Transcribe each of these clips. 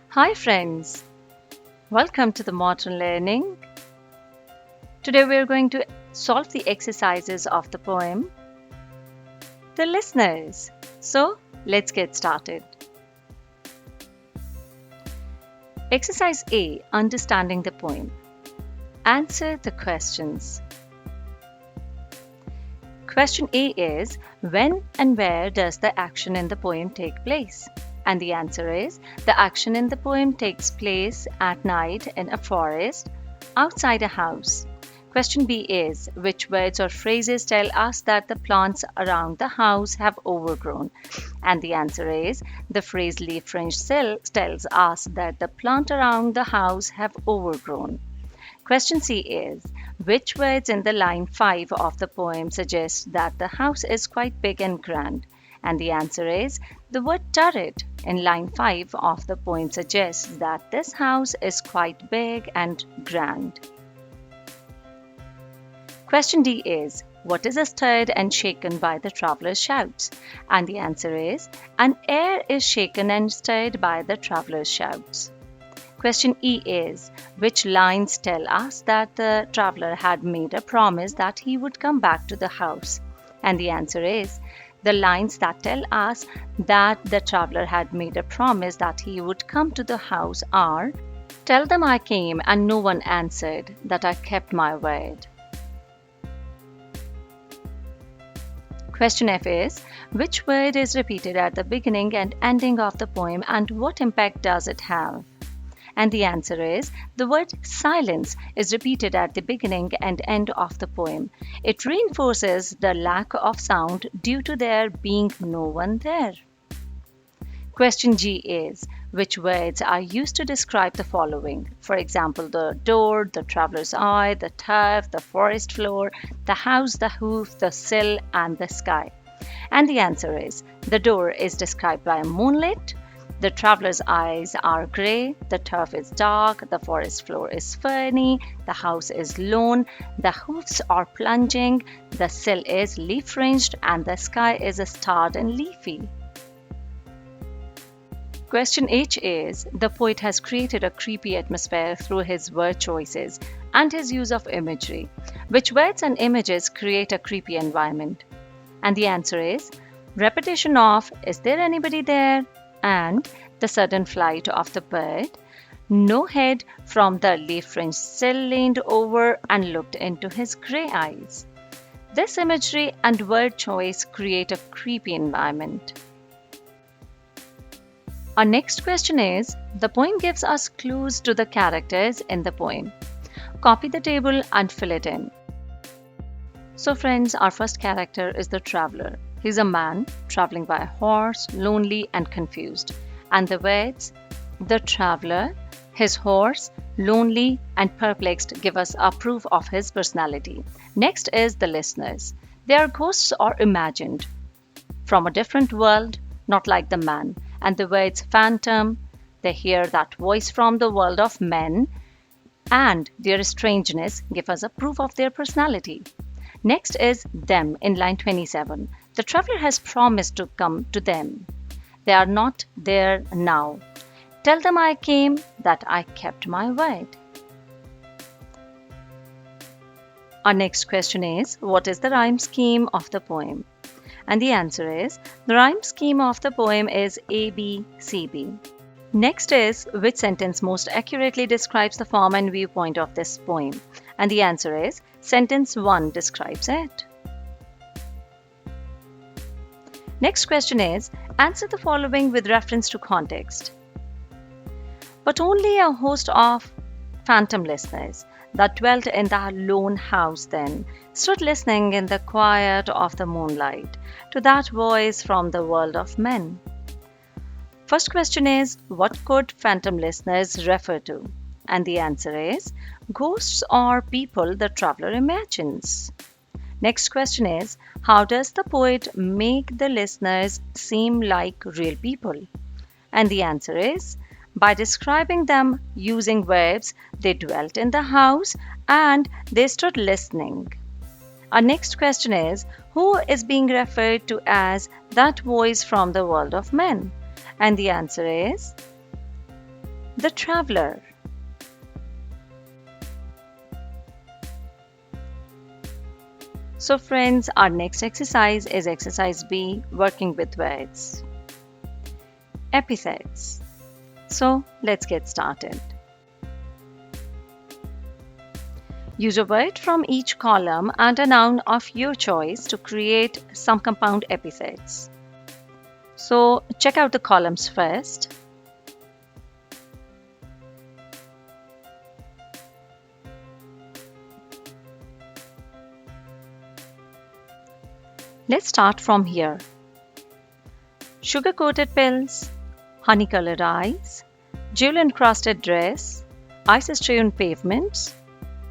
Hi friends, welcome to the Modern Learning. Today we are going to solve the exercises of the poem The Listeners. So let's get started. Exercise A, understanding the poem. Answer the questions. Question A is, when and where does the action in the poem take place? And the answer is, the action in the poem takes place at night in a forest, outside a house. Question B is, which words or phrases tell us that the plants around the house have overgrown? And the answer is, the phrase leaf fringed tells us that the plant around the house have overgrown. Question C is, which words in the line 5 of the poem suggest that the house is quite big and grand? And the answer is, the word turret in line 5 of the poem suggests that this house is quite big and grand. Question D is, what is stirred and shaken by the traveller's shouts? And the answer is, an air is shaken and stirred by the traveller's shouts. Question E is, which lines tell us that the traveller had made a promise that he would come back to the house? And the answer is, the lines that tell us that the traveller had made a promise that he would come to the house are, tell them I came and no one answered, that I kept my word. Question F is, which word is repeated at the beginning and ending of the poem and what impact does it have? And the answer is, the word silence is repeated at the beginning and end of the poem. It reinforces the lack of sound due to there being no one there. Question G is, which words are used to describe the following? For example, the door, the traveller's eye, the turf, the forest floor, the house, the hoof, the sill, and the sky. And the answer is, the door is described by moonlit, the traveller's eyes are grey, the turf is dark, the forest floor is ferny, the house is lone, the hoofs are plunging, the sill is leaf-fringed, and the sky is starred and leafy. Question H is, the poet has created a creepy atmosphere through his word choices and his use of imagery. Which words and images create a creepy environment? And the answer is, repetition of, is there anybody there? And the sudden flight of the bird, no head from the leaf-fringed sill leaned over and looked into his grey eyes. This imagery and word choice create a creepy environment. Our next question is, the poem gives us clues to the characters in the poem. Copy the table and fill it in. So friends, our first character is the traveller. He's a man traveling by a horse, lonely and confused. And the words, the traveller, his horse, lonely and perplexed give us a proof of his personality. Next is the listeners. They are ghosts or imagined from a different world, not like the man. And the words phantom, they hear that voice from the world of men, and their strangeness give us a proof of their personality. Next is them in line 27. The traveller has promised to come to them. They are not there now. Tell them I came, that I kept my word. Our next question is, what is the rhyme scheme of the poem? And the answer is, the rhyme scheme of the poem is ABCB. Next is, which sentence most accurately describes the form and viewpoint of this poem? And the answer is, sentence 1 describes it. Next question is, answer the following with reference to context. But only a host of phantom listeners that dwelt in that lone house then stood listening in the quiet of the moonlight to that voice from the world of men. First question is, what could phantom listeners refer to? And the answer is, ghosts or people the traveller imagines. Next question is, how does the poet make the listeners seem like real people? And the answer is, by describing them using verbs, they dwelt in the house and they stood listening. Our next question is, who is being referred to as that voice from the world of men? And the answer is the traveler. So friends, our next exercise is exercise B, working with words. Epithets. So let's get started. Use a word from each column and a noun of your choice to create some compound epithets. So check out the columns first. Let's start from here. Sugar-coated pills, honey-colored eyes, jewel-encrusted dress, ice-strewn pavements,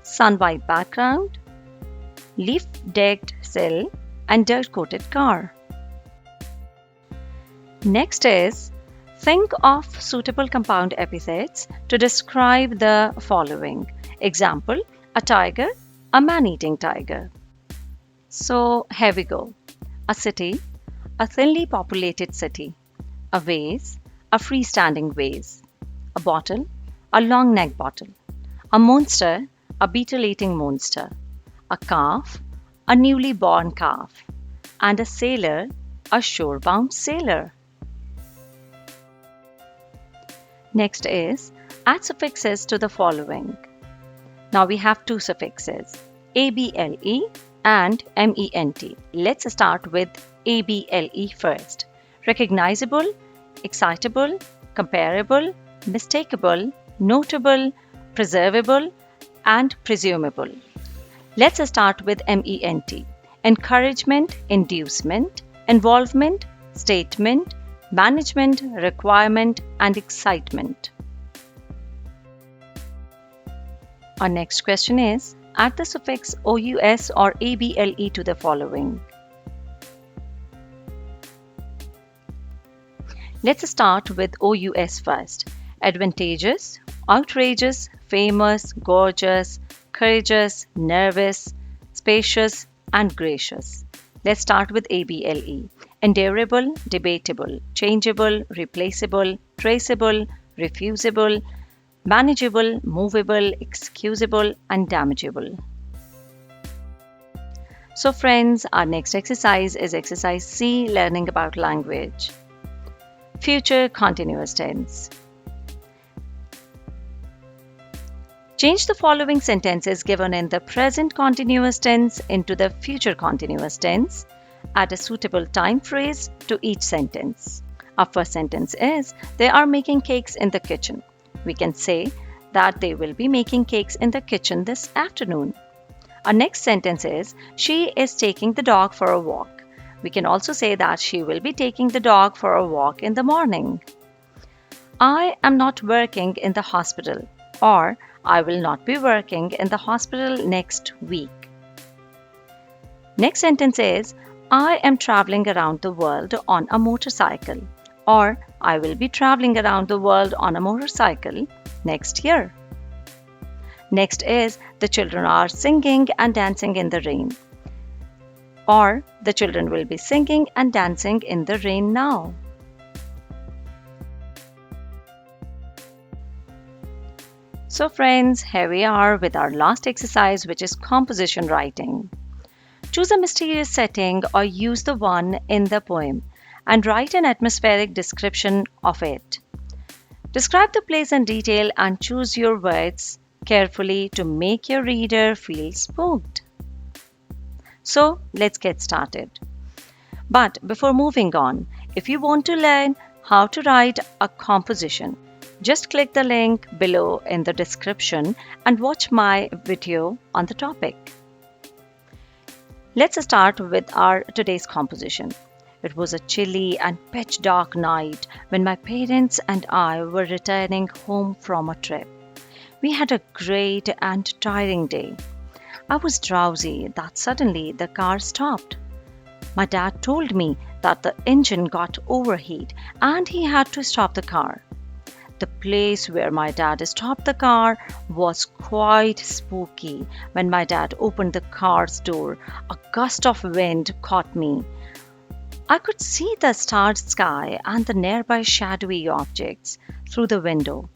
sun-white background, leaf-decked sill, and dirt-coated car. Next is, think of suitable compound epithets to describe the following. Example, a tiger, a man-eating tiger. So here we go. A city, a thinly populated city. A vase, a freestanding vase. A bottle, a long neck bottle. A monster, a beetle-eating monster. A calf, a newly born calf. And a sailor, a shore-bound sailor. Next is, add suffixes to the following. Now we have two suffixes, able and ment. Let's start with able first. Recognizable, excitable, comparable, mistakable, notable, preservable, and presumable. Let's start with ment. Encouragement, inducement, involvement, statement, management, requirement, and excitement. Our next question is, add the suffix ous or able to the following. Let's start with ous first. Advantageous, outrageous, famous, gorgeous, courageous, nervous, spacious, and gracious. Let's start with able. Endurable, debatable, changeable, replaceable, traceable, refusable, manageable, movable, excusable, and damageable. So friends, our next exercise is exercise C, learning about language. Future continuous tense. Change the following sentences given in the present continuous tense into the future continuous tense. Add a suitable time phrase to each sentence. Our first sentence is, they are making cakes in the kitchen. We can say that they will be making cakes in the kitchen this afternoon. Our next sentence is, she is taking the dog for a walk. We can also say that she will be taking the dog for a walk in the morning. I am not working in the hospital, or I will not be working in the hospital next week. Next sentence is, I am traveling around the world on a motorcycle, or I will be traveling around the world on a motorcycle next year. Next is, the children are singing and dancing in the rain, or the children will be singing and dancing in the rain now. So friends, here we are with our last exercise, which is composition writing. Choose a mysterious setting or use the one in the poem and write an atmospheric description of it. Describe the place in detail and choose your words carefully to make your reader feel spooked. So let's get started. But before moving on, if you want to learn how to write a composition, just click the link below in the description and watch my video on the topic. Let's start with our today's composition. It was a chilly and pitch dark night when my parents and I were returning home from a trip. We had a great and tiring day. I was drowsy that suddenly the car stopped. My dad told me that the engine got overheat and he had to stop the car. The place where my dad stopped the car was quite spooky. When my dad opened the car's door, a gust of wind caught me. I could see the starred sky and the nearby shadowy objects through the window.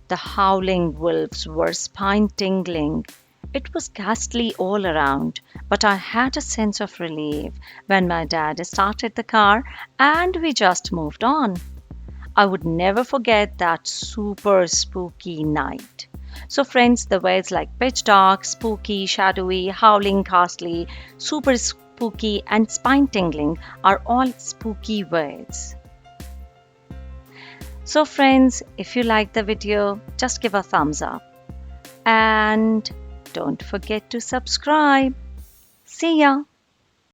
The howling wolves were spine-tingling. It was ghastly all around, but I had a sense of relief when my dad started the car and we just moved on. I would never forget that super spooky night. So, friends, the words like pitch dark, spooky, shadowy, howling, ghastly, super spooky, and spine tingling are all spooky words. So, friends, if you like the video, just give a thumbs up. And don't forget to subscribe. See ya!